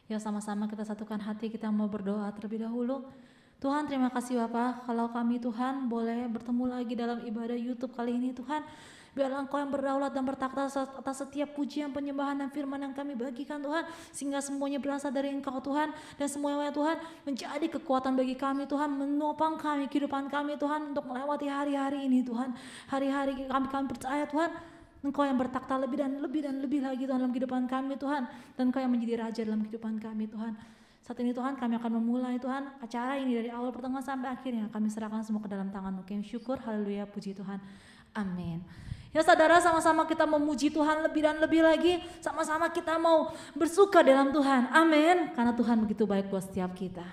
Ya sama-sama kita satukan hati, kita mau berdoa terlebih dahulu. Tuhan terima kasih Bapa, kalau kami Tuhan boleh bertemu lagi dalam ibadah YouTube kali ini Tuhan. Biarlah Engkau yang berdaulat dan bertakhta atas setiap pujian, penyembahan dan firman yang kami bagikan Tuhan. Sehingga semuanya berasal dari Engkau Tuhan. Dan semuanya Tuhan menjadi kekuatan bagi kami Tuhan. Menopang kami, kehidupan kami Tuhan untuk melewati hari-hari ini Tuhan. Hari-hari kami percaya Tuhan. Engkau yang bertakhta lebih dan lebih lagi Tuhan dalam kehidupan kami Tuhan. Dan Engkau yang menjadi Raja dalam kehidupan kami Tuhan. Saat ini Tuhan kami akan memulai Tuhan acara ini dari awal pertengahan sampai akhirnya. Kami serahkan semua ke dalam tangan-Mu. Kami syukur, haleluya, puji Tuhan. Amin. Ya saudara, sama-sama kita memuji Tuhan lebih dan lebih lagi. Sama-sama kita mau bersuka dalam Tuhan. Amin. Karena Tuhan begitu baik buat setiap kita.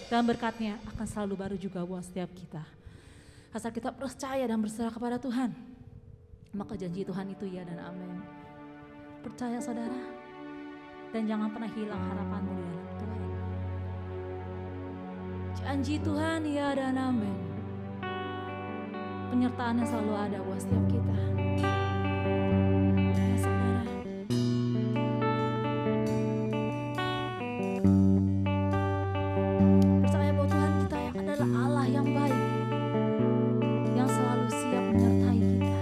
Dan berkatnya akan selalu baru juga buat setiap kita. Asal kita percaya dan berserah kepada Tuhan, maka janji Tuhan itu ya dan amin. Percaya saudara, dan jangan pernah hilang harapanmu di dalam Tuhan. Janji Tuhan ya dan amin. penyertaan yang selalu ada buat setiap kita. Ya, saudara. Percaya bahwa Tuhan kita yang adalah Allah yang baik, yang selalu siap menyertai kita.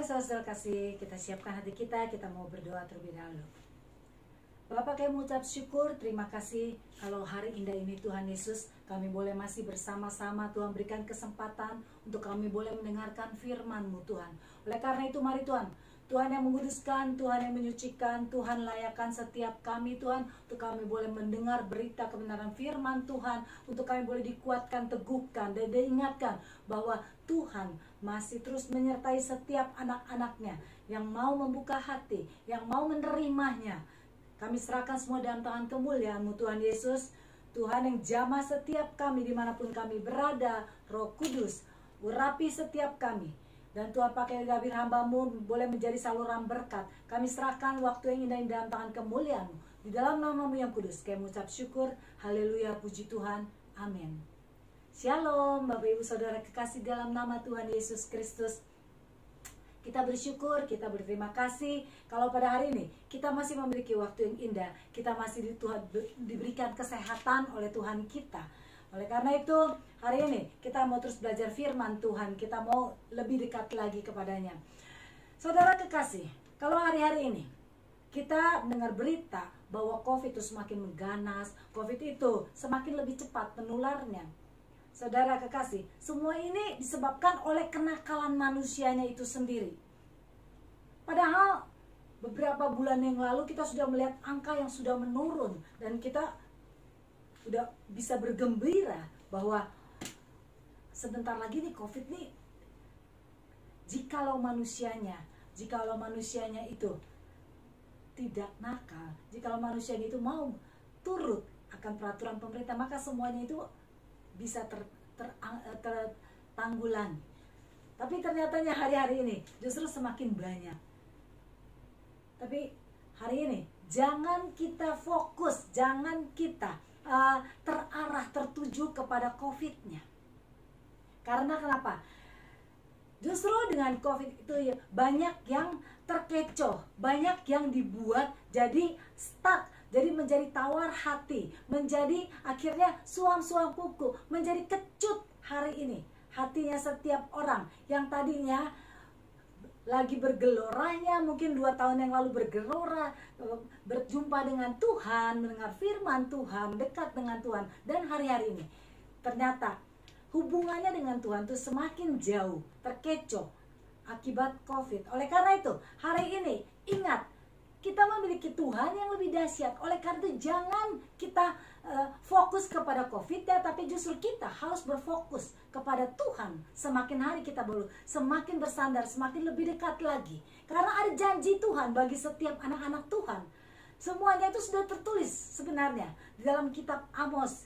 Mari saudara kasih, kita siapkan hati kita mau berdoa terlebih dahulu. Bapak, kami mengucap syukur, terima kasih kalau hari indah ini Tuhan Yesus, kami boleh masih bersama-sama. Tuhan berikan kesempatan untuk kami boleh mendengarkan firman-Mu Tuhan. Oleh karena itu mari Tuhan, Tuhan yang menguduskan, Tuhan yang menyucikan, Tuhan layakkan setiap kami Tuhan, untuk kami boleh mendengar berita kebenaran firman Tuhan, untuk kami boleh dikuatkan, teguhkan, dan diingatkan bahwa Tuhan masih terus menyertai setiap anak-anaknya yang mau membuka hati, yang mau menerimanya. Kami serahkan semua dalam tangan kemuliaan-Mu Tuhan Yesus. Tuhan yang jamah setiap kami dimanapun kami berada. Roh Kudus, urapi setiap kami. Dan Tuhan pakai tabir hamba-Mu boleh menjadi saluran berkat. Kami serahkan waktu yang indah ini dalam tangan kemuliaan-Mu. Di dalam nama-Mu yang kudus, kami mengucap syukur. Haleluya, puji Tuhan. Amin. Shalom Bapak Ibu Saudara kekasih dalam nama Tuhan Yesus Kristus. Kita bersyukur, kita berterima kasih kalau pada hari ini kita masih memiliki waktu yang indah. Kita masih diberikan kesehatan oleh Tuhan kita. Oleh karena itu hari ini kita mau terus belajar firman Tuhan. Kita mau lebih dekat lagi kepadanya. Saudara kekasih, kalau hari-hari ini kita mendengar berita bahwa COVID itu semakin mengganas, COVID itu semakin lebih cepat menularnya. Saudara kekasih, semua ini disebabkan oleh kenakalan manusianya itu sendiri. Padahal beberapa bulan yang lalu kita sudah melihat angka yang sudah menurun. Dan kita sudah bisa bergembira bahwa sebentar lagi nih COVID nih, jikalau manusianya itu tidak nakal, jikalau manusianya itu mau turut akan peraturan pemerintah, maka semuanya itu bisa tertanggulangi. Tapi ternyatanya hari-hari ini justru semakin banyak. Tapi hari ini jangan kita fokus, jangan kita terarah, tertuju kepada COVID-nya. Karena kenapa? Justru dengan COVID itu banyak yang terkecoh, banyak yang dibuat jadi stuck, jadi menjadi tawar hati, menjadi akhirnya suam-suam kuku, menjadi kecut hari ini. Hatinya setiap orang yang tadinya lagi bergeloranya, mungkin 2 tahun yang lalu bergelora, berjumpa dengan Tuhan, mendengar firman Tuhan, dekat dengan Tuhan. Dan hari-hari ini ternyata hubungannya dengan Tuhan itu semakin jauh, terkecoh akibat COVID. Oleh karena itu hari ini ingat, kita memiliki Tuhan yang lebih dahsyat. Oleh karena itu jangan kita fokus kepada COVID ya, tapi justru kita harus berfokus kepada Tuhan. Semakin hari kita semakin bersandar, semakin lebih dekat lagi. Karena ada janji Tuhan bagi setiap anak-anak Tuhan. Semuanya itu sudah tertulis sebenarnya di dalam kitab Amos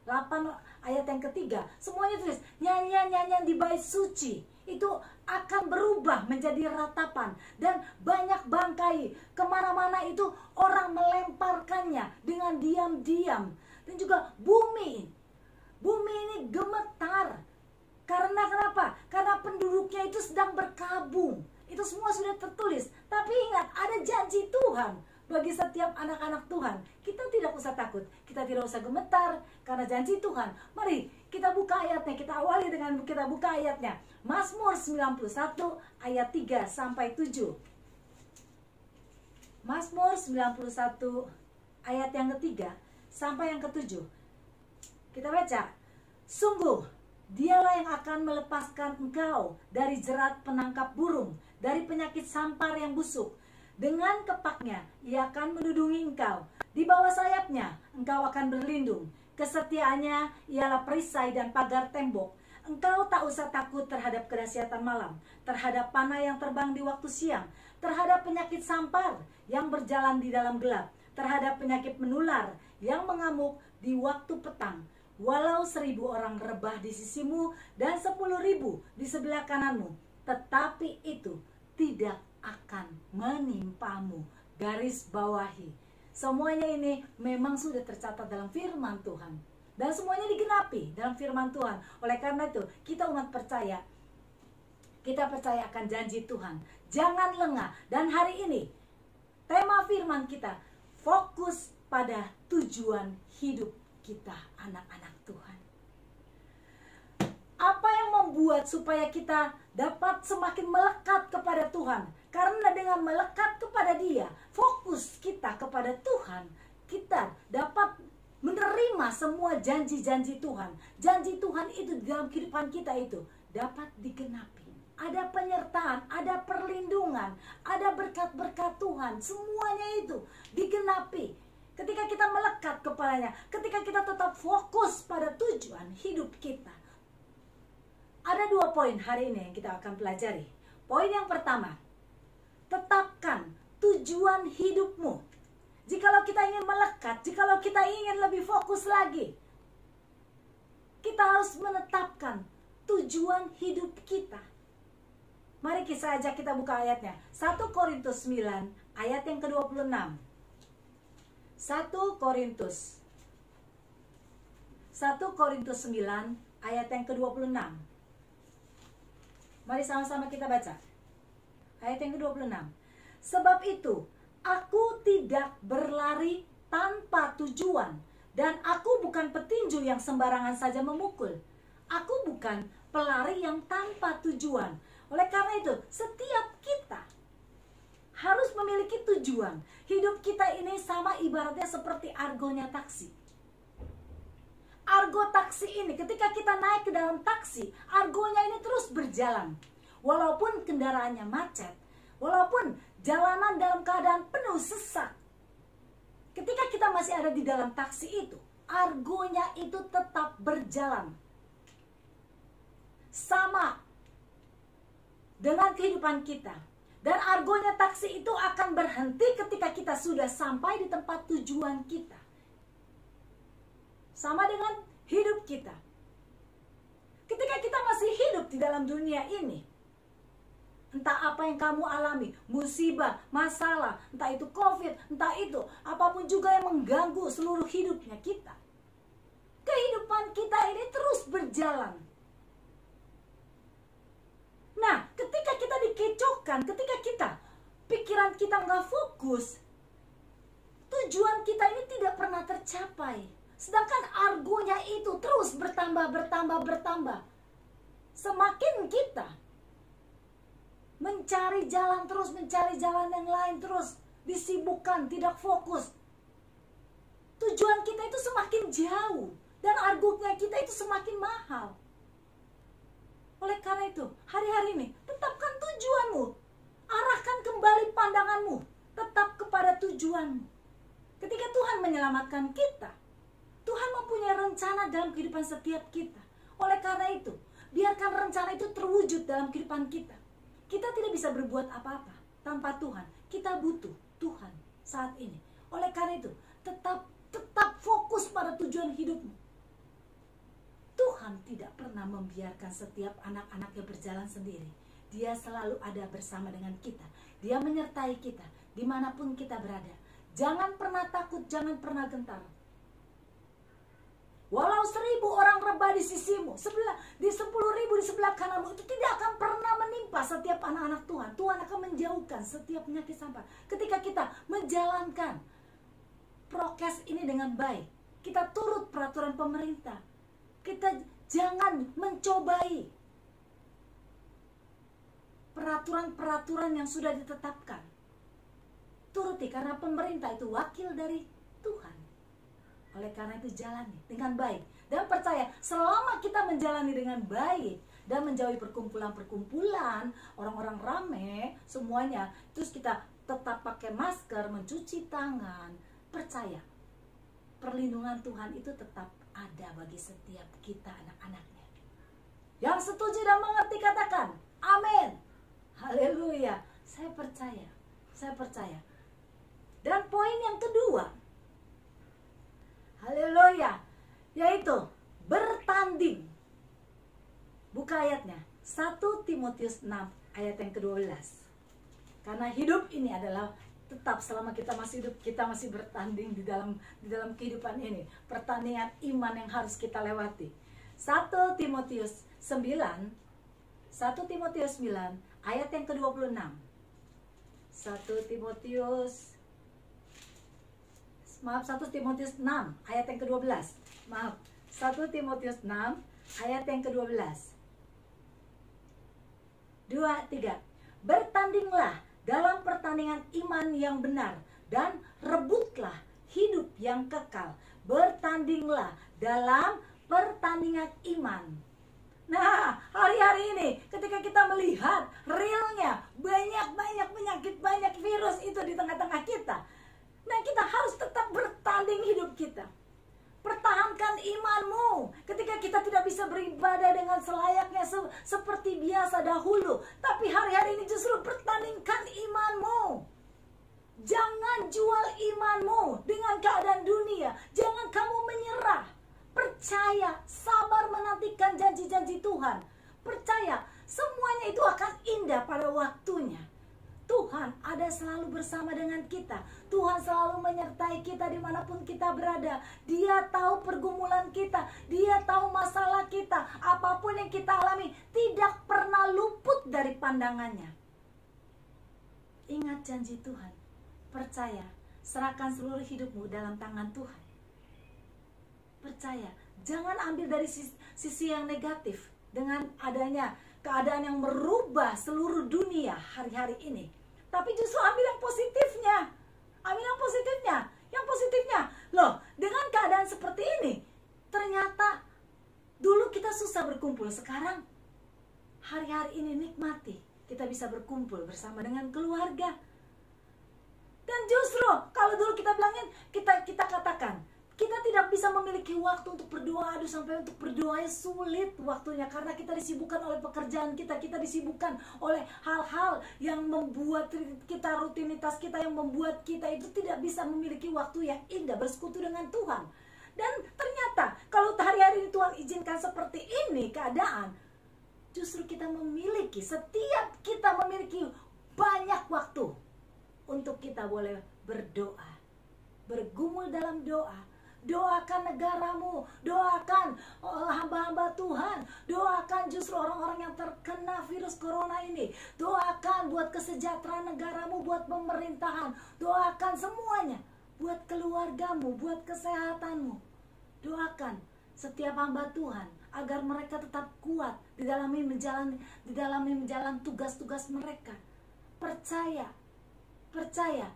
8 ayat yang ketiga. Semuanya tulis, nyanyian-nyanyian di bait suci itu akan berubah menjadi ratapan, dan banyak bangkai kemana-mana itu orang melemparkannya dengan diam-diam. Dan juga bumi ini gemetar. Karena kenapa? Karena penduduknya itu sedang berkabung. Itu semua sudah tertulis. Tapi ingat, ada janji Tuhan bagi setiap anak-anak Tuhan. Kita tidak usah takut, kita tidak usah gemetar karena janji Tuhan. Mari kita buka ayatnya, kita awali dengan kita buka ayatnya. Mazmur 91 ayat 3 sampai 7. Mazmur 91 ayat yang ketiga sampai yang ketujuh. Kita baca. Sungguh Dialah yang akan melepaskan engkau dari jerat penangkap burung, dari penyakit sampar yang busuk. Dengan kepaknya ia akan menudungi engkau, di bawah sayapnya engkau akan berlindung. Kesetiaannya ialah perisai dan pagar tembok. Engkau tak usah takut terhadap kedahsyatan malam, terhadap panah yang terbang di waktu siang, terhadap penyakit sampar yang berjalan di dalam gelap, terhadap penyakit menular yang mengamuk di waktu petang. Walau 1000 orang rebah di sisimu dan 10.000 di sebelah kananmu, tetapi itu tidak akan menimpamu. Garis bawahi. Semuanya ini memang sudah tercatat dalam firman Tuhan. Dan semuanya digenapi dalam firman Tuhan. Oleh karena itu, kita umat percaya. Kita percaya akan janji Tuhan. Jangan lengah. Dan hari ini, tema firman kita, fokus pada tujuan hidup kita, anak-anak Tuhan. Apa yang membuat supaya kita dapat semakin melekat kepada Tuhan. Karena dengan melekat kepada Dia, fokus kita kepada Tuhan, kita dapat menerima semua janji-janji Tuhan. Janji Tuhan itu di dalam kehidupan kita itu dapat digenapi. Ada penyertaan, ada perlindungan, ada berkat-berkat Tuhan. Semuanya itu digenapi ketika kita melekat kepadanya, ketika kita tetap fokus pada tujuan hidup kita. Ada 2 poin hari ini yang kita akan pelajari. Poin yang pertama, tetapkan tujuan hidupmu. Jikalau kita ingin melekat, jikalau kita ingin lebih fokus lagi, kita harus menetapkan tujuan hidup kita. Mari saja kita buka ayatnya. 1 Korintus 9 ayat yang ke-26. 1 Korintus 9 ayat yang ke-26. Mari sama-sama kita baca. Ayat yang ke-26. Sebab itu, aku tidak berlari tanpa tujuan, dan aku bukan petinju yang sembarangan saja memukul. Aku bukan pelari yang tanpa tujuan. Oleh karena itu, setiap kita harus memiliki tujuan. Hidup kita ini sama ibaratnya seperti argonya taksi. Argo taksi ini, ketika kita naik ke dalam taksi, argonya ini terus berjalan. Walaupun kendaraannya macet, walaupun jalanan dalam keadaan penuh sesak, ketika kita masih ada di dalam taksi itu, argonya itu tetap berjalan. Sama dengan kehidupan kita. Dan argonya taksi itu akan berhenti ketika kita sudah sampai di tempat tujuan kita. Sama dengan hidup kita. Ketika kita masih hidup di dalam dunia ini, entah apa yang kamu alami, musibah, masalah, entah itu COVID, entah itu apapun juga yang mengganggu seluruh hidupnya kita, kehidupan kita ini terus berjalan. Nah, ketika kita dikecohkan, ketika pikiran kita nggak fokus, tujuan kita ini tidak pernah tercapai. Sedangkan argonya itu terus bertambah. Semakin kita mencari jalan terus, mencari jalan yang lain terus, disibukkan, tidak fokus, tujuan kita itu semakin jauh, dan argonya kita itu semakin mahal. Oleh karena itu, hari-hari ini, tetapkan tujuanmu. Arahkan kembali pandanganmu. Tetap kepada tujuanmu. Ketika Tuhan menyelamatkan kita, Tuhan mempunyai rencana dalam kehidupan setiap kita. Oleh karena itu, biarkan rencana itu terwujud dalam kehidupan kita. Kita tidak bisa berbuat apa-apa tanpa Tuhan. Kita butuh Tuhan saat ini. Oleh karena itu, tetap fokus pada tujuan hidupmu. Tuhan tidak pernah membiarkan setiap anak-anaknya berjalan sendiri. Dia selalu ada bersama dengan kita. Dia menyertai kita dimanapun kita berada. Jangan pernah takut, jangan pernah gentar. Walau 1000 orang rebah di sisimu, 10.000 di sebelah kananmu, itu tidak akan pernah menimpa setiap anak-anak Tuhan. Tuhan akan menjauhkan setiap penyakit sampah. Ketika kita menjalankan prokes ini dengan baik, kita turut peraturan pemerintah, kita jangan mencobai peraturan-peraturan yang sudah ditetapkan. Turuti, karena pemerintah itu wakil dari Tuhan. Oleh karena itu jalani dengan baik. Dan percaya, selama kita menjalani dengan baik dan menjauhi perkumpulan-perkumpulan, orang-orang rame, semuanya, terus kita tetap pakai masker, mencuci tangan, percaya, perlindungan Tuhan itu tetap ada bagi setiap kita, anak-anaknya. Yang setuju dan mengerti katakan amin. Haleluya. Saya percaya. Dan poin yang kedua, haleluya, yaitu bertanding. Buka ayatnya, 1 Timotius 6 ayat yang ke-12. Karena hidup ini adalah tetap, selama kita masih hidup, kita masih bertanding di dalam kehidupan ini. Pertandingan iman yang harus kita lewati. 1 Timotius 9 ayat yang ke-26. 1 Timotius 6 ayat yang ke-12. 1 Timotius 6 ayat yang ke-12. 2, 3. Bertandinglah dalam pertandingan iman yang benar dan rebutlah hidup yang kekal. Bertandinglah dalam pertandingan iman. Nah, hari-hari ini ketika kita melihat realnya banyak penyakit, banyak virus itu di tengah-tengah kita, nah kita harus tetap bertanding hidup kita. Pertahankan imanmu ketika kita tidak bisa beribadah dengan selayaknya seperti biasa dahulu. Tapi hari-hari ini justru pertandingkan imanmu. Jangan jual imanmu dengan keadaan dunia. Jangan kamu menyerah. Percaya, sabar menantikan janji-janji Tuhan. Percaya, semuanya itu akan indah pada waktunya. Tuhan ada selalu bersama dengan kita. Tuhan selalu menyertai kita dimanapun kita berada. Dia tahu pergumulan kita. Dia tahu masalah kita. Apapun yang kita alami tidak pernah luput dari pandangannya. Ingat janji Tuhan. Percaya, serahkan seluruh hidupmu dalam tangan Tuhan. Percaya, jangan ambil dari sisi yang negatif. Dengan adanya keadaan yang merubah seluruh dunia hari-hari ini, tapi justru ambil yang positifnya. Ambil yang positifnya. Yang positifnya, loh, dengan keadaan seperti ini, ternyata dulu kita susah berkumpul. Sekarang hari-hari ini nikmati, kita bisa berkumpul bersama dengan keluarga. Dan justru kalau dulu kita bilangin, kita katakan kita tidak bisa memiliki waktu untuk berdoa. Aduh, sampai untuk berdoa sulit waktunya, karena kita disibukkan oleh pekerjaan kita. Kita disibukkan oleh hal-hal yang membuat kita, rutinitas kita, yang membuat kita itu tidak bisa memiliki waktu yang indah bersekutu dengan Tuhan. Dan ternyata kalau hari-hari ini Tuhan izinkan seperti ini keadaan, justru kita memiliki, setiap kita memiliki banyak waktu untuk kita boleh berdoa, bergumul dalam doa. Doakan negaramu, doakan hamba-hamba Tuhan, doakan justru orang-orang yang terkena virus corona ini, doakan buat kesejahteraan negaramu, buat pemerintahan, doakan semuanya, buat keluargamu, buat kesehatanmu. Doakan setiap hamba Tuhan agar mereka tetap kuat di dalam menjalani tugas-tugas mereka. Percaya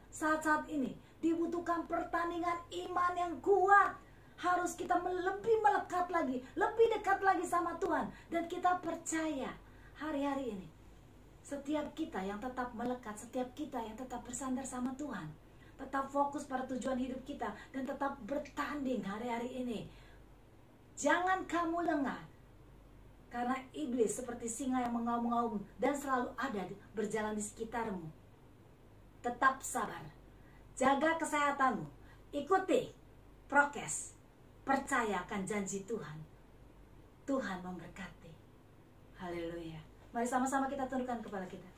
saat-saat ini dibutuhkan pertandingan iman yang kuat. Harus kita lebih melekat lagi, lebih dekat lagi sama Tuhan. Dan kita percaya hari-hari ini, setiap kita yang tetap melekat, setiap kita yang tetap bersandar sama Tuhan, tetap fokus pada tujuan hidup kita, dan tetap bertanding hari-hari ini. Jangan kamu lengah, karena iblis seperti singa yang mengaum-ngaum dan selalu ada berjalan di sekitarmu. Tetap sabar. Jaga kesehatanmu, ikuti prokes, percaya akan janji Tuhan. Tuhan memberkati. Haleluya. Mari sama-sama kita tundukkan kepala kita.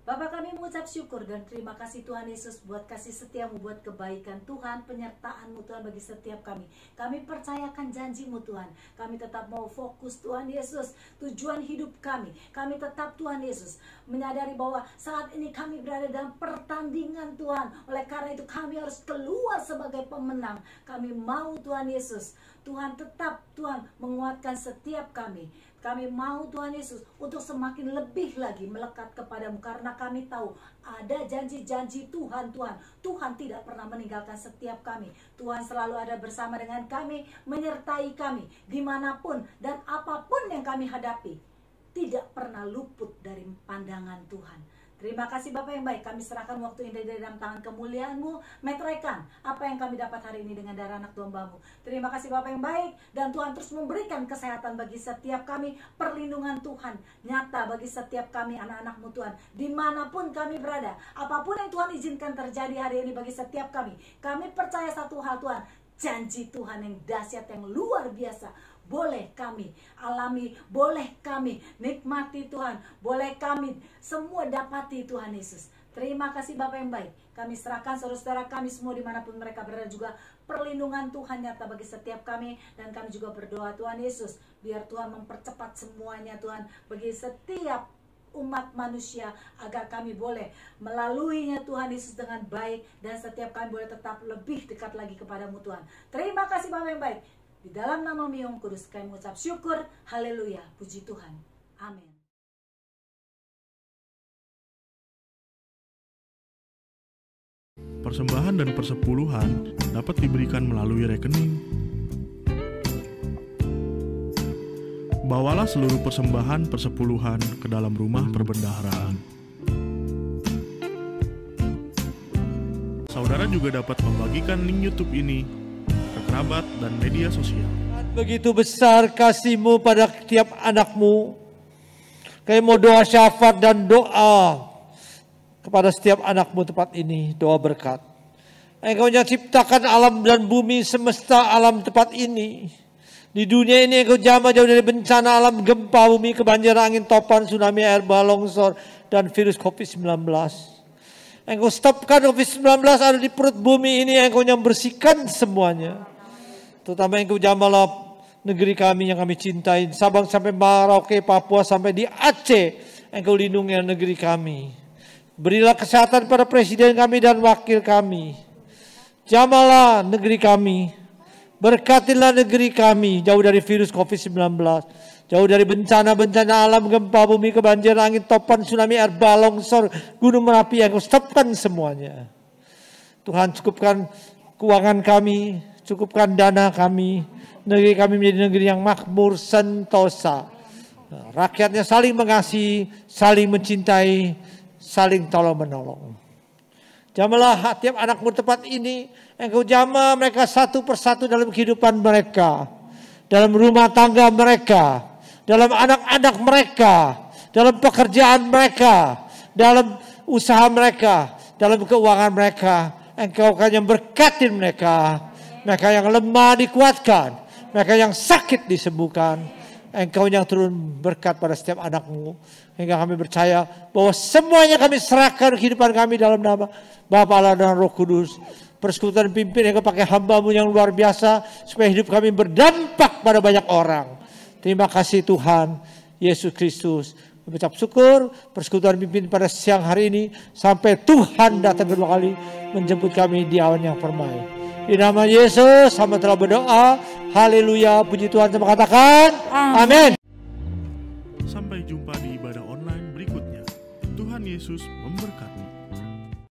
Bapa, kami mengucap syukur dan terima kasih Tuhan Yesus buat kasih setiamu, buat kebaikan Tuhan, penyertaanmu Tuhan bagi setiap kami. Kami percayakan janjimu Tuhan. Kami tetap mau fokus Tuhan Yesus, tujuan hidup kami. Kami tetap Tuhan Yesus menyadari bahwa saat ini kami berada dalam pertandingan Tuhan. Oleh karena itu kami harus keluar sebagai pemenang. Kami mau Tuhan Yesus, Tuhan tetap Tuhan menguatkan setiap kami. Kami mau Tuhan Yesus untuk semakin lebih lagi melekat kepadamu, karena kami tahu ada janji-janji Tuhan. Tuhan tidak pernah meninggalkan setiap kami. Tuhan selalu ada bersama dengan kami, menyertai kami dimanapun dan apapun yang kami hadapi. Tidak pernah luput dari pandangan Tuhan. Terima kasih Bapak yang baik, kami serahkan waktu ini dari dalam tangan kemuliaan-Mu. Meteraikan apa yang kami dapat hari ini dengan darah anak domba-Mu. Terima kasih Bapak yang baik, dan Tuhan terus memberikan kesehatan bagi setiap kami. Perlindungan Tuhan nyata bagi setiap kami anak-anak-Mu Tuhan, dimanapun kami berada. Apapun yang Tuhan izinkan terjadi hari ini bagi setiap kami, kami percaya satu hal Tuhan, janji Tuhan yang dahsyat, yang luar biasa boleh kami alami, boleh kami nikmati Tuhan, boleh kami semua dapati Tuhan Yesus. Terima kasih Bapak yang baik, kami serahkan saudara-saudara kami semua dimanapun mereka berada juga. Perlindungan Tuhan nyata bagi setiap kami, dan kami juga berdoa Tuhan Yesus, biar Tuhan mempercepat semuanya Tuhan bagi setiap umat manusia, agar kami boleh melaluinya Tuhan Yesus dengan baik, dan setiap kami boleh tetap lebih dekat lagi kepadamu Tuhan. Terima kasih Bapak yang baik, di dalam nama-Mu yang kudus kami mengucap syukur. Haleluya, puji Tuhan, amin. Persembahan dan persepuluhan dapat diberikan melalui rekening. Bawalah seluruh persembahan persepuluhan ke dalam rumah perbendaharaan. Saudara juga dapat membagikan link YouTube ini ke kerabat dan media sosial. Begitu besar kasih-Mu pada setiap anak-Mu. Kami mau doa syafaat dan doa kepada setiap anak-Mu tempat ini, doa berkat. Engkau yang ciptakan alam dan bumi semesta alam tempat ini. Di dunia ini Engkau jamah jauh dari bencana alam, gempa bumi, kebanjiran angin, topan, tsunami, air bah, longsor, dan virus COVID-19. Engkau stopkan COVID-19 ada di perut bumi ini, Engkau yang bersihkan semuanya. Terutama Engkau jamahlah negeri kami yang kami cintai, Sabang sampai Merauke, Papua sampai di Aceh, Engkau lindungi negeri kami. Berilah kesehatan pada presiden kami dan wakil kami. Jamahlah negeri kami. Berkatilah negeri kami jauh dari virus COVID-19. Jauh dari bencana-bencana alam, gempa bumi, kebanjiran angin, topan, tsunami, air bah, longsor, gunung Merapi. Engkau stopkan semuanya. Tuhan, cukupkan keuangan kami, cukupkan dana kami. Negeri kami menjadi negeri yang makmur, sentosa. Rakyatnya saling mengasihi, saling mencintai, saling tolong-menolong. Jamahlah tiap anak-Mu tempat ini, Engkau jamah mereka satu persatu dalam kehidupan mereka, dalam rumah tangga mereka, dalam anak-anak mereka, dalam pekerjaan mereka, dalam usaha mereka, dalam keuangan mereka. Engkau kan yang berkatin mereka, mereka yang lemah dikuatkan, mereka yang sakit disembuhkan. Engkau yang turun berkat pada setiap anak-Mu. Hingga kami percaya bahwa semuanya kami serahkan kehidupan kami dalam nama Bapa, Allah, dan Roh Kudus. Persekutuan pimpin Engkau pakai hamba-Mu yang luar biasa, supaya hidup kami berdampak pada banyak orang. Terima kasih Tuhan Yesus Kristus. Mengucap syukur persekutuan pimpin pada siang hari ini, sampai Tuhan datang kedua kali menjemput kami di awan yang permai. Di nama Yesus, hamba telah berdoa. Haleluya, puji Tuhan, sama katakan amin. Sampai jumpa di ibadah online berikutnya. Tuhan Yesus memberkati.